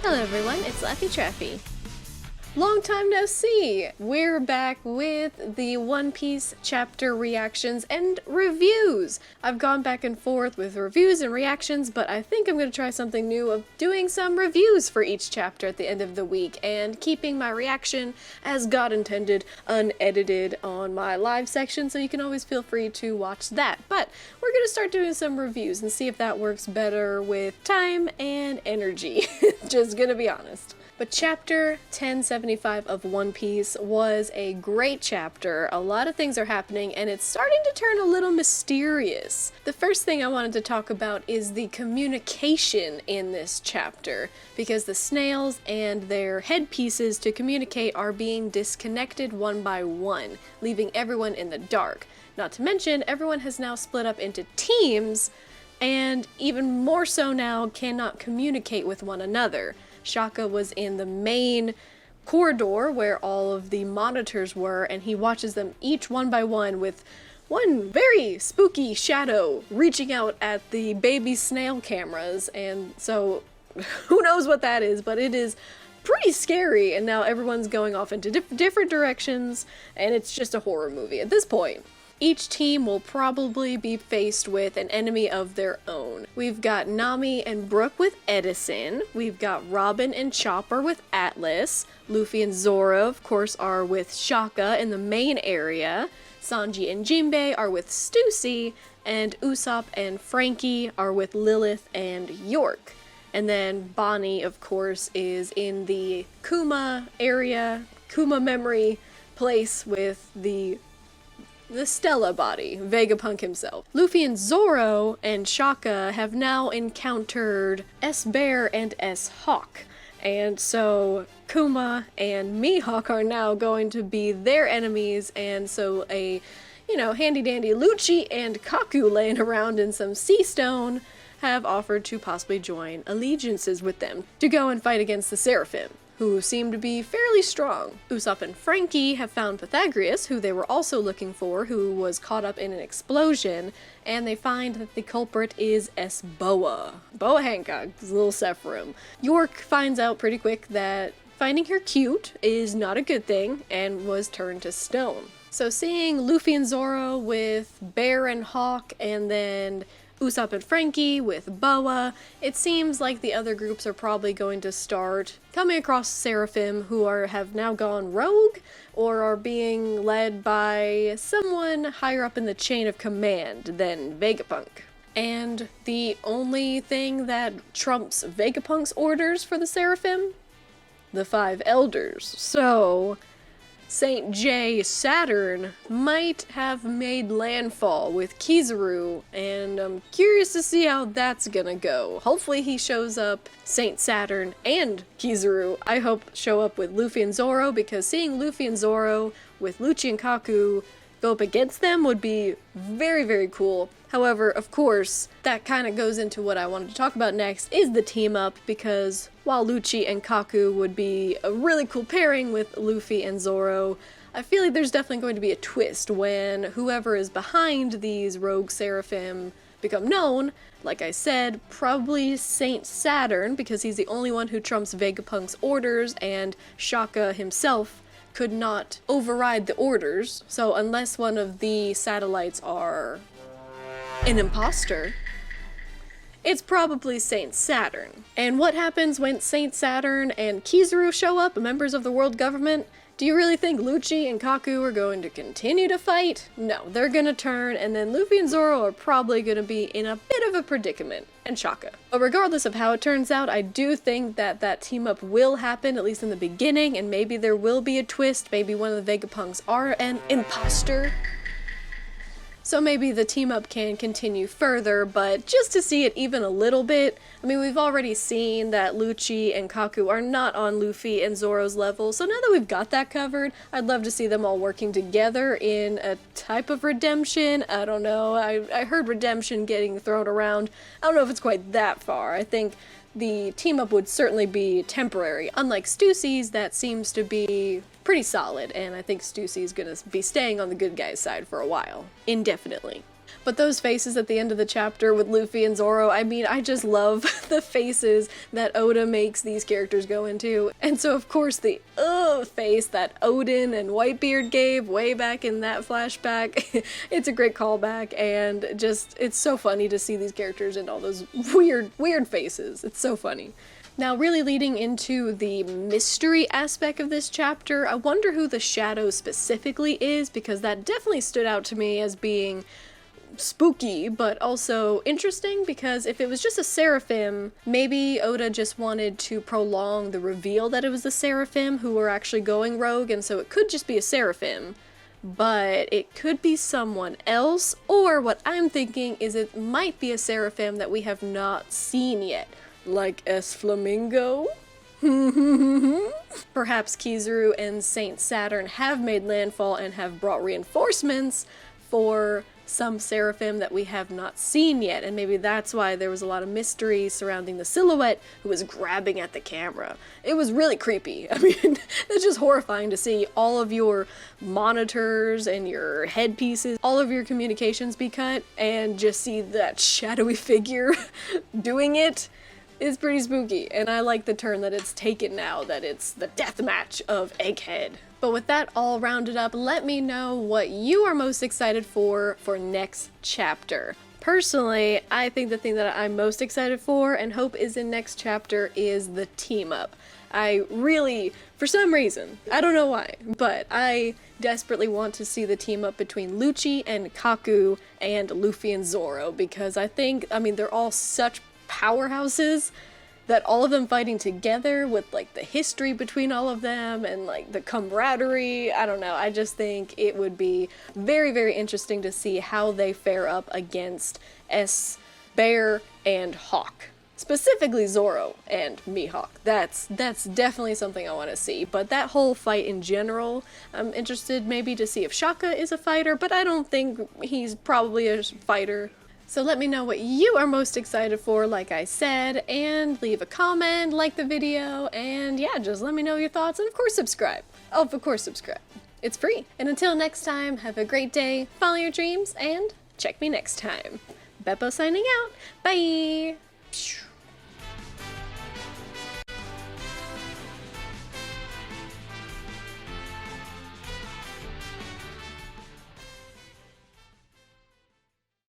Hello everyone, it's Laffy Traffy. Long time no see! We're back with the One Piece chapter reactions and reviews! I've gone back and forth with reviews and reactions, but I think I'm going to try something new of doing some reviews for each chapter at the end of the week and keeping my reaction, as God intended, unedited on my live section, so you can always feel free to watch that. But we're going to start doing some reviews and see if that works better with time and energy. Just gonna be honest. But chapter 1075 of One Piece was a great chapter. A lot of things are happening and it's starting to turn a little mysterious. The first thing I wanted to talk about is the communication in this chapter, because the snails and their headpieces to communicate are being disconnected one by one, leaving everyone in the dark. Not to mention, everyone has now split up into teams, and even more so now cannot communicate with one another. Shaka was in the main corridor where all of the monitors were, and he watches them each one by one with one very spooky shadow reaching out at the baby snail cameras, and so who knows what that is, but it is pretty scary, and now everyone's going off into different directions, and it's just a horror movie at this point. Each team will probably be faced with an enemy of their own. We've got Nami and Brook with Edison, we've got Robin and Chopper with Atlas, Luffy and Zoro, of course, are with Shaka in the main area, Sanji and Jinbei are with Stussy, and Usopp and Frankie are with Lilith and York. And then Bonnie, of course, is in the Kuma area, Kuma memory place with the Stella body, Vegapunk himself. Luffy and Zoro and Shaka have now encountered S-Bear and S-Hawk, and so Kuma and Mihawk are now going to be their enemies, and so a, handy-dandy Lucci and Kaku laying around in some sea stone have offered to possibly join allegiances with them to go and fight against the Seraphim, who seem to be fairly strong. Usopp and Frankie have found Pythagoras, who they were also looking for, who was caught up in an explosion, and they find that the culprit is Boa Hancock's little Sephiroth. York finds out pretty quick that finding her cute is not a good thing, and was turned to stone. So seeing Luffy and Zoro with Bear and Hawk, and then Usopp and Frankie with Boa, it seems like the other groups are probably going to start coming across Seraphim, who have now gone rogue, or are being led by someone higher up in the chain of command than Vegapunk. And the only thing that trumps Vegapunk's orders for the Seraphim? The 5 Elders. So Saint Saturn might have made landfall with Kizaru, and I'm curious to see how that's gonna go. Hopefully he shows up, Saint Saturn and Kizaru, I hope show up with Luffy and Zoro, because seeing Luffy and Zoro with Lucci and Kaku go up against them would be very, very cool. However, of course, that kind of goes into what I wanted to talk about next, is the team up, because while Lucci and Kaku would be a really cool pairing with Luffy and Zoro, I feel like there's definitely going to be a twist when whoever is behind these rogue Seraphim become known. Like I said, probably Saint Saturn, because he's the only one who trumps Vegapunk's orders, and Shaka himself could not override the orders, so unless one of the satellites are an imposter, it's probably Saint Saturn. And what happens when Saint Saturn and Kizaru show up, members of the world government? Do you really think Lucci and Kaku are going to continue to fight? No, they're gonna turn, and then Luffy and Zoro are probably gonna be in a bit of a predicament, and Shaka. But regardless of how it turns out, I do think that that team up will happen, at least in the beginning, and maybe there will be a twist, maybe one of the Vegapunks are an imposter. So maybe the team up can continue further, but just to see it even a little bit, I mean, we've already seen that Lucci and Kaku are not on Luffy and Zoro's level, so now that we've got that covered, I'd love to see them all working together in a type of redemption. I don't know, I heard redemption getting thrown around. I don't know if it's quite that far. I think the team up would certainly be temporary, unlike Stussy's that seems to be pretty solid, and I think Stussy's gonna be staying on the good guy's side for a while, indefinitely. But those faces at the end of the chapter with Luffy and Zoro, I mean, I just love the faces that Oda makes these characters go into. And so, of course, the face that Odin and Whitebeard gave way back in that flashback, it's a great callback, and just, it's so funny to see these characters in all those weird faces. It's so funny. Now, really leading into the mystery aspect of this chapter, I wonder who the Shadow specifically is, because that definitely stood out to me as being spooky, but also interesting, because if it was just a seraphim, maybe Oda just wanted to prolong the reveal that it was the seraphim who were actually going rogue, and so it could just be a seraphim. But it could be someone else, or what I'm thinking is it might be a seraphim that we have not seen yet. Like S-Flamingo? Perhaps Kizaru and Saint Saturn have made landfall and have brought reinforcements for some seraphim that we have not seen yet, and maybe that's why there was a lot of mystery surrounding the silhouette who was grabbing at the camera. It was really creepy. I mean, it's just horrifying to see all of your monitors and your headpieces, all of your communications be cut, and just see that shadowy figure doing it. Is pretty spooky, and I like the turn that it's taken now, that it's the death match of Egghead. But with that all rounded up, let me know what you are most excited for next chapter. Personally, I think the thing that I'm most excited for and hope is in next chapter is the team up. I really, for some reason, I don't know why, but I desperately want to see the team up between Lucci and Kaku and Luffy and Zoro, because I mean, they're all such powerhouses that all of them fighting together with like the history between all of them and like the camaraderie, I don't know, I just think it would be very interesting to see how they fare up against Bear and Hawk. Specifically Zoro and Mihawk. That's definitely something I want to see, but that whole fight in general, I'm interested maybe to see if Shaka is a fighter, but I don't think he's probably a fighter. So let me know what you are most excited for, like I said, and leave a comment, like the video, and yeah, just let me know your thoughts, and of course subscribe. Oh, of course subscribe. It's free. And until next time, have a great day, follow your dreams, and check me next time. Beppo signing out. Bye!